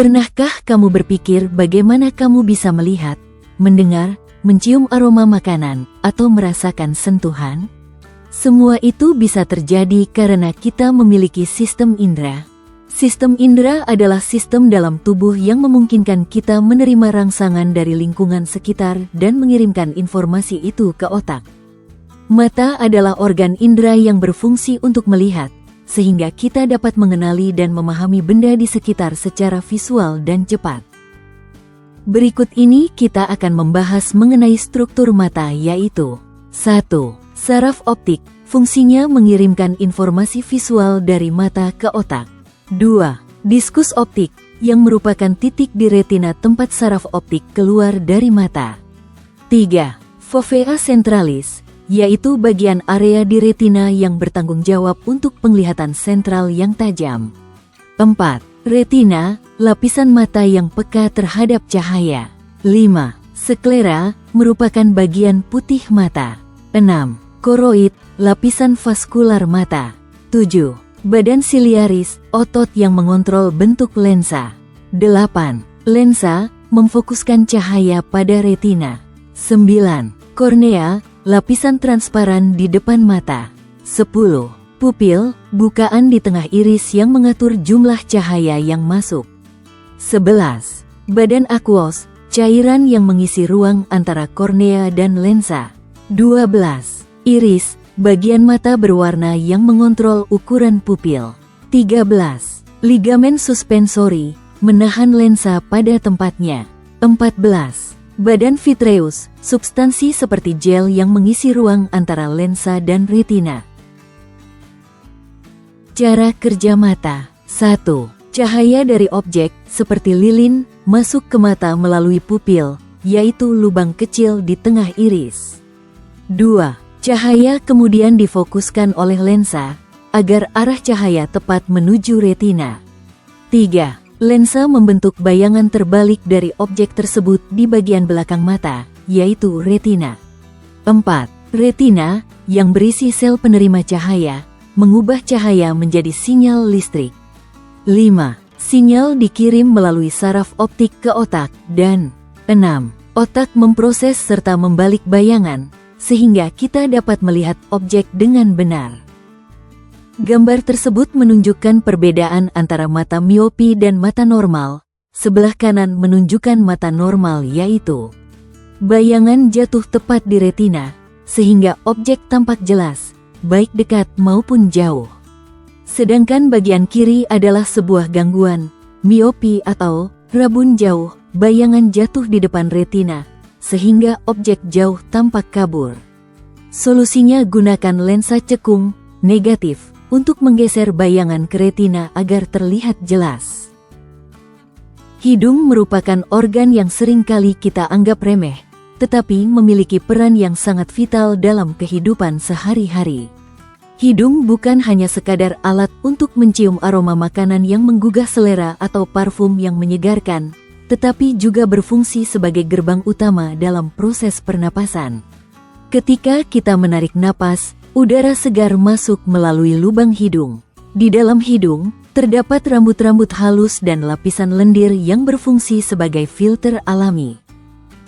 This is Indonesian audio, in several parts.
Pernahkah kamu berpikir bagaimana kamu bisa melihat, mendengar, mencium aroma makanan, atau merasakan sentuhan? Semua itu bisa terjadi karena kita memiliki sistem indera. Sistem indera adalah sistem dalam tubuh yang memungkinkan kita menerima rangsangan dari lingkungan sekitar dan mengirimkan informasi itu ke otak. Mata adalah organ indera yang berfungsi untuk melihat, sehingga kita dapat mengenali dan memahami benda di sekitar secara visual dan cepat. Berikut ini kita akan membahas mengenai struktur mata, yaitu 1. Saraf optik, fungsinya mengirimkan informasi visual dari mata ke otak. 2. Diskus optik, yang merupakan titik di retina tempat saraf optik keluar dari mata. 3. Fovea centralis, yaitu bagian area di retina yang bertanggung jawab untuk penglihatan sentral yang tajam. 4. Retina, lapisan mata yang peka terhadap cahaya. 5. Sklera, merupakan bagian putih mata. 6. Koroid, lapisan vaskular mata. 7. Badan siliaris, otot yang mengontrol bentuk lensa. 8. Lensa, memfokuskan cahaya pada retina. 9. Kornea, lapisan transparan di depan mata. 10. Pupil, bukaan di tengah iris yang mengatur jumlah cahaya yang masuk. 11. Badan aqueous, cairan yang mengisi ruang antara kornea dan lensa. 12. Iris, bagian mata berwarna yang mengontrol ukuran pupil. 13. Ligamen suspensori, menahan lensa pada tempatnya. 14. Badan vitreus, substansi seperti gel yang mengisi ruang antara lensa dan retina. Cara kerja mata. 1. Cahaya dari objek, seperti lilin, masuk ke mata melalui pupil, yaitu lubang kecil di tengah iris. 2. Cahaya kemudian difokuskan oleh lensa, agar arah cahaya tepat menuju retina. 3. Lensa membentuk bayangan terbalik dari objek tersebut di bagian belakang mata, yaitu retina. 4. Retina, yang berisi sel penerima cahaya, mengubah cahaya menjadi sinyal listrik. 5. Sinyal dikirim melalui saraf optik ke otak, dan 6. Otak memproses serta membalik bayangan, sehingga kita dapat melihat objek dengan benar. Gambar tersebut menunjukkan perbedaan antara mata miopi dan mata normal. Sebelah kanan menunjukkan mata normal, yaitu bayangan jatuh tepat di retina, sehingga objek tampak jelas, baik dekat maupun jauh. Sedangkan bagian kiri adalah sebuah gangguan, miopi atau rabun jauh, bayangan jatuh di depan retina, sehingga objek jauh tampak kabur. Solusinya gunakan lensa cekung, negatif, untuk menggeser bayangan ke retina agar terlihat jelas. Hidung merupakan organ yang sering kali kita anggap remeh, tetapi memiliki peran yang sangat vital dalam kehidupan sehari-hari. Hidung bukan hanya sekadar alat untuk mencium aroma makanan yang menggugah selera atau parfum yang menyegarkan, tetapi juga berfungsi sebagai gerbang utama dalam proses pernapasan. Ketika kita menarik napas, udara segar masuk melalui lubang hidung. Di dalam hidung, terdapat rambut-rambut halus dan lapisan lendir yang berfungsi sebagai filter alami.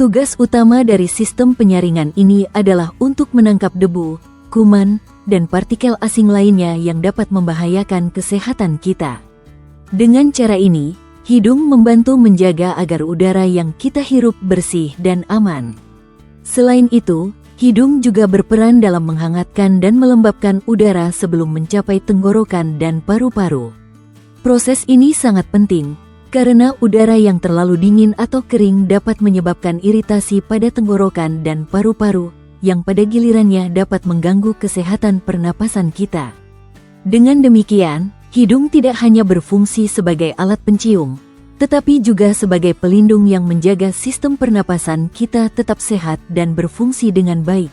Tugas utama dari sistem penyaringan ini adalah untuk menangkap debu, kuman, dan partikel asing lainnya yang dapat membahayakan kesehatan kita. Dengan cara ini, hidung membantu menjaga agar udara yang kita hirup bersih dan aman. Selain itu, hidung juga berperan dalam menghangatkan dan melembabkan udara sebelum mencapai tenggorokan dan paru-paru. Proses ini sangat penting, karena udara yang terlalu dingin atau kering dapat menyebabkan iritasi pada tenggorokan dan paru-paru, yang pada gilirannya dapat mengganggu kesehatan pernapasan kita. Dengan demikian, hidung tidak hanya berfungsi sebagai alat pencium, tetapi juga sebagai pelindung yang menjaga sistem pernapasan kita tetap sehat dan berfungsi dengan baik.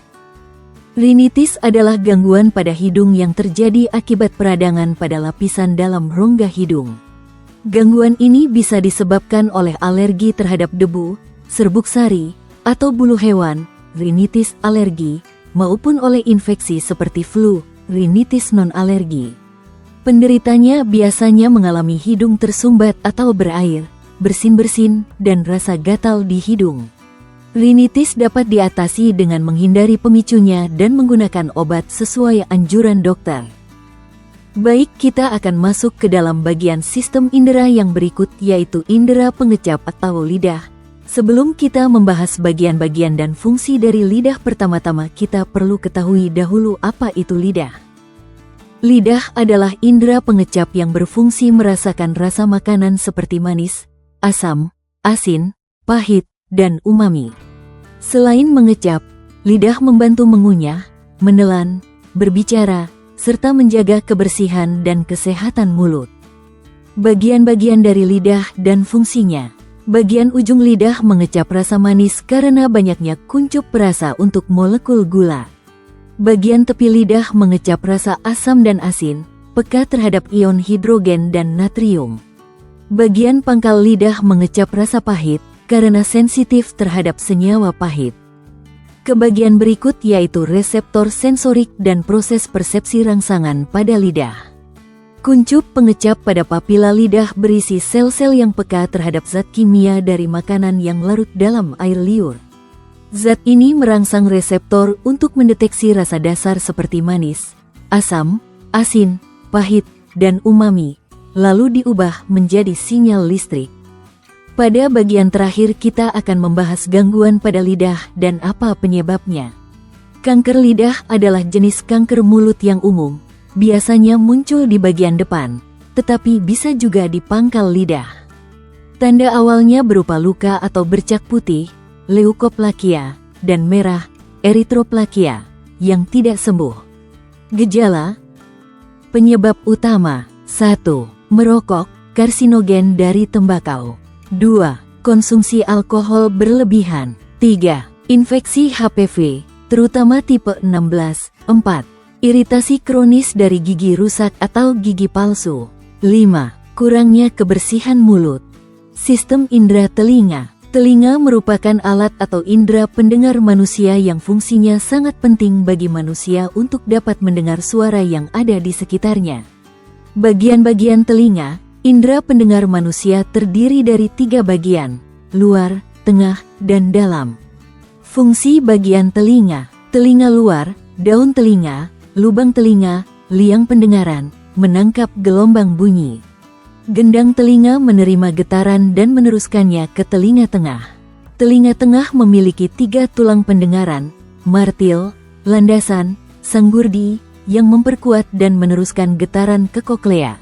Rinitis adalah gangguan pada hidung yang terjadi akibat peradangan pada lapisan dalam rongga hidung. Gangguan ini bisa disebabkan oleh alergi terhadap debu, serbuk sari, atau bulu hewan, rinitis alergi, maupun oleh infeksi seperti flu, rinitis non-alergi. Penderitanya biasanya mengalami hidung tersumbat atau berair, bersin-bersin, dan rasa gatal di hidung. Rinitis dapat diatasi dengan menghindari pemicunya dan menggunakan obat sesuai anjuran dokter. Baik, kita akan masuk ke dalam bagian sistem indera yang berikut, yaitu indera pengecap atau lidah. Sebelum kita membahas bagian-bagian dan fungsi dari lidah, pertama-tama kita perlu ketahui dahulu apa itu lidah. Lidah adalah indera pengecap yang berfungsi merasakan rasa makanan seperti manis, asam, asin, pahit, dan umami. Selain mengecap, lidah membantu mengunyah, menelan, berbicara, serta menjaga kebersihan dan kesehatan mulut. Bagian-bagian dari lidah dan fungsinya. Bagian ujung lidah mengecap rasa manis karena banyaknya kuncup perasa untuk molekul gula. Bagian tepi lidah mengecap rasa asam dan asin, peka terhadap ion hidrogen dan natrium. Bagian pangkal lidah mengecap rasa pahit, karena sensitif terhadap senyawa pahit. Kebagian berikut yaitu reseptor sensorik dan proses persepsi rangsangan pada lidah. Kuncup pengecap pada papila lidah berisi sel-sel yang peka terhadap zat kimia dari makanan yang larut dalam air liur. Zat ini merangsang reseptor untuk mendeteksi rasa dasar seperti manis, asam, asin, pahit, dan umami, lalu diubah menjadi sinyal listrik. Pada bagian terakhir kita akan membahas gangguan pada lidah dan apa penyebabnya. Kanker lidah adalah jenis kanker mulut yang umum, biasanya muncul di bagian depan, tetapi bisa juga di pangkal lidah. Tanda awalnya berupa luka atau bercak putih, leukoplakia, dan merah, eritroplakia, yang tidak sembuh. Gejala. Penyebab utama. 1. Merokok, karsinogen dari tembakau. 2. Konsumsi alkohol berlebihan. 3. Infeksi HPV, terutama tipe 16. 4. Iritasi kronis dari gigi rusak atau gigi palsu. 5. Kurangnya kebersihan mulut. Sistem indera telinga. Telinga merupakan alat atau indera pendengar manusia yang fungsinya sangat penting bagi manusia untuk dapat mendengar suara yang ada di sekitarnya. Bagian-bagian telinga, indera pendengar manusia terdiri dari 3 bagian, luar, tengah, dan dalam. Fungsi bagian telinga. Telinga luar, daun telinga, lubang telinga, liang pendengaran, menangkap gelombang bunyi. Gendang telinga menerima getaran dan meneruskannya ke telinga tengah. Telinga tengah memiliki 3 tulang pendengaran, martil, landasan, sanggurdi, yang memperkuat dan meneruskan getaran ke koklea.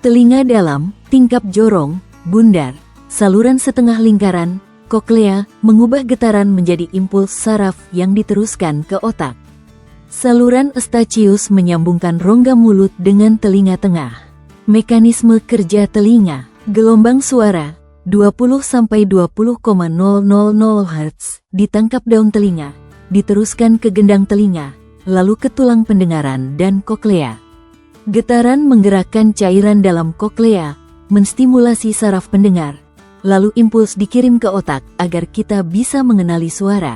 Telinga dalam, tingkap jorong, bundar, saluran setengah lingkaran, koklea, mengubah getaran menjadi impuls saraf yang diteruskan ke otak. Saluran eustachius menyambungkan rongga mulut dengan telinga tengah. Mekanisme kerja telinga. Gelombang suara 20-20,000 Hz ditangkap daun telinga, diteruskan ke gendang telinga, lalu ke tulang pendengaran dan koklea. Getaran menggerakkan cairan dalam koklea, menstimulasi saraf pendengar, lalu impuls dikirim ke otak agar kita bisa mengenali suara.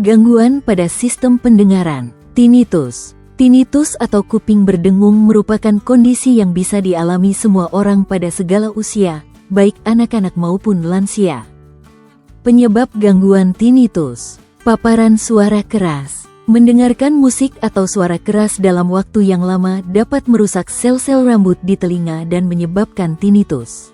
Gangguan pada sistem pendengaran. Tinnitus. Tinnitus atau kuping berdengung merupakan kondisi yang bisa dialami semua orang pada segala usia, baik anak-anak maupun lansia. Penyebab gangguan tinnitus. Paparan suara keras. Mendengarkan musik atau suara keras dalam waktu yang lama dapat merusak sel-sel rambut di telinga dan menyebabkan tinnitus.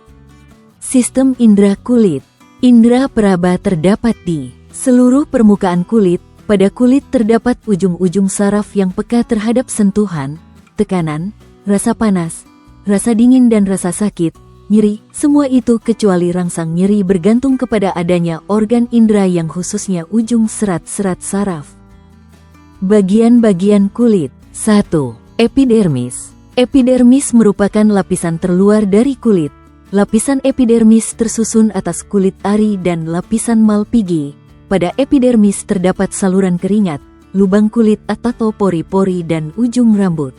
Sistem indera kulit. Indera peraba terdapat di seluruh permukaan kulit. Pada kulit terdapat ujung-ujung saraf yang peka terhadap sentuhan, tekanan, rasa panas, rasa dingin dan rasa sakit, nyeri. Semua itu kecuali rangsang nyeri bergantung kepada adanya organ indera yang khususnya ujung serat-serat saraf. Bagian-bagian kulit. 1. Epidermis. Epidermis merupakan lapisan terluar dari kulit. Lapisan epidermis tersusun atas kulit ari dan lapisan Malpighi. Pada epidermis terdapat saluran keringat, lubang kulit atau pori-pori dan ujung rambut.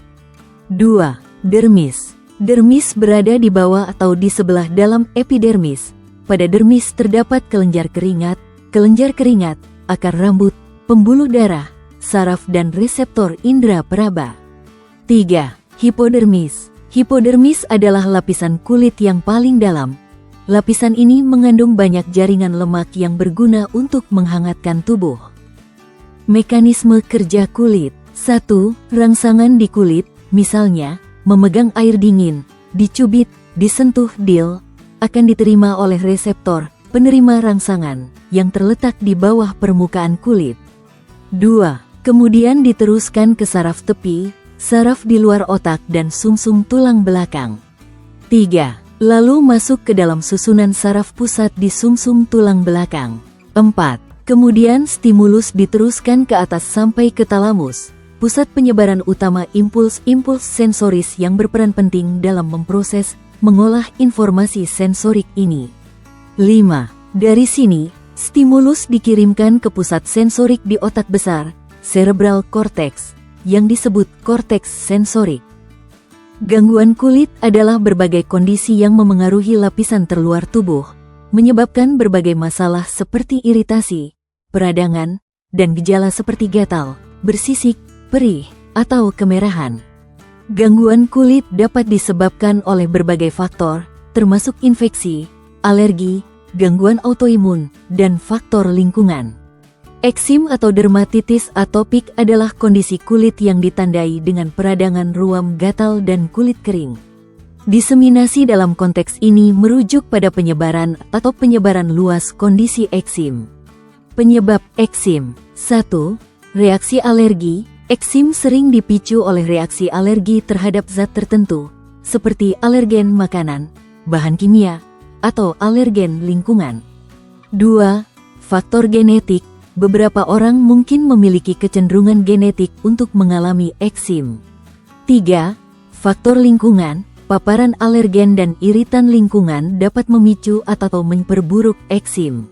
2. Dermis. Dermis berada di bawah atau di sebelah dalam epidermis. Pada dermis terdapat kelenjar keringat, akar rambut, pembuluh darah, saraf dan reseptor indera peraba. 3. Hipodermis. Hipodermis adalah lapisan kulit yang paling dalam. Lapisan ini mengandung banyak jaringan lemak yang berguna untuk menghangatkan tubuh. Mekanisme kerja kulit. 1. Rangsangan di kulit, misalnya, memegang air dingin, dicubit, disentuh dil, akan diterima oleh reseptor, penerima rangsangan, yang terletak di bawah permukaan kulit. 2. Kemudian diteruskan ke saraf tepi, saraf di luar otak dan sumsum tulang belakang. 3. Lalu masuk ke dalam susunan saraf pusat di sumsum tulang belakang. 4. Kemudian stimulus diteruskan ke atas sampai ke talamus, pusat penyebaran utama impuls-impuls sensoris yang berperan penting dalam memproses, mengolah informasi sensorik ini. 5. Dari sini, stimulus dikirimkan ke pusat sensorik di otak besar, cerebral cortex, yang disebut korteks sensorik. Gangguan kulit adalah berbagai kondisi yang memengaruhi lapisan terluar tubuh, menyebabkan berbagai masalah seperti iritasi, peradangan, dan gejala seperti gatal, bersisik, perih, atau kemerahan. Gangguan kulit dapat disebabkan oleh berbagai faktor, termasuk infeksi, alergi, gangguan autoimun, dan faktor lingkungan. Eksim atau dermatitis atopik adalah kondisi kulit yang ditandai dengan peradangan ruam gatal dan kulit kering. Diseminasi dalam konteks ini merujuk pada penyebaran atau penyebaran luas kondisi eksim. Penyebab eksim. 1. Reaksi alergi. Eksim sering dipicu oleh reaksi alergi terhadap zat tertentu, seperti alergen makanan, bahan kimia, atau alergen lingkungan. 2. Faktor genetik. Beberapa orang mungkin memiliki kecenderungan genetik untuk mengalami eksim. 3. Faktor lingkungan. Paparan alergen dan iritan lingkungan dapat memicu atau memperburuk eksim.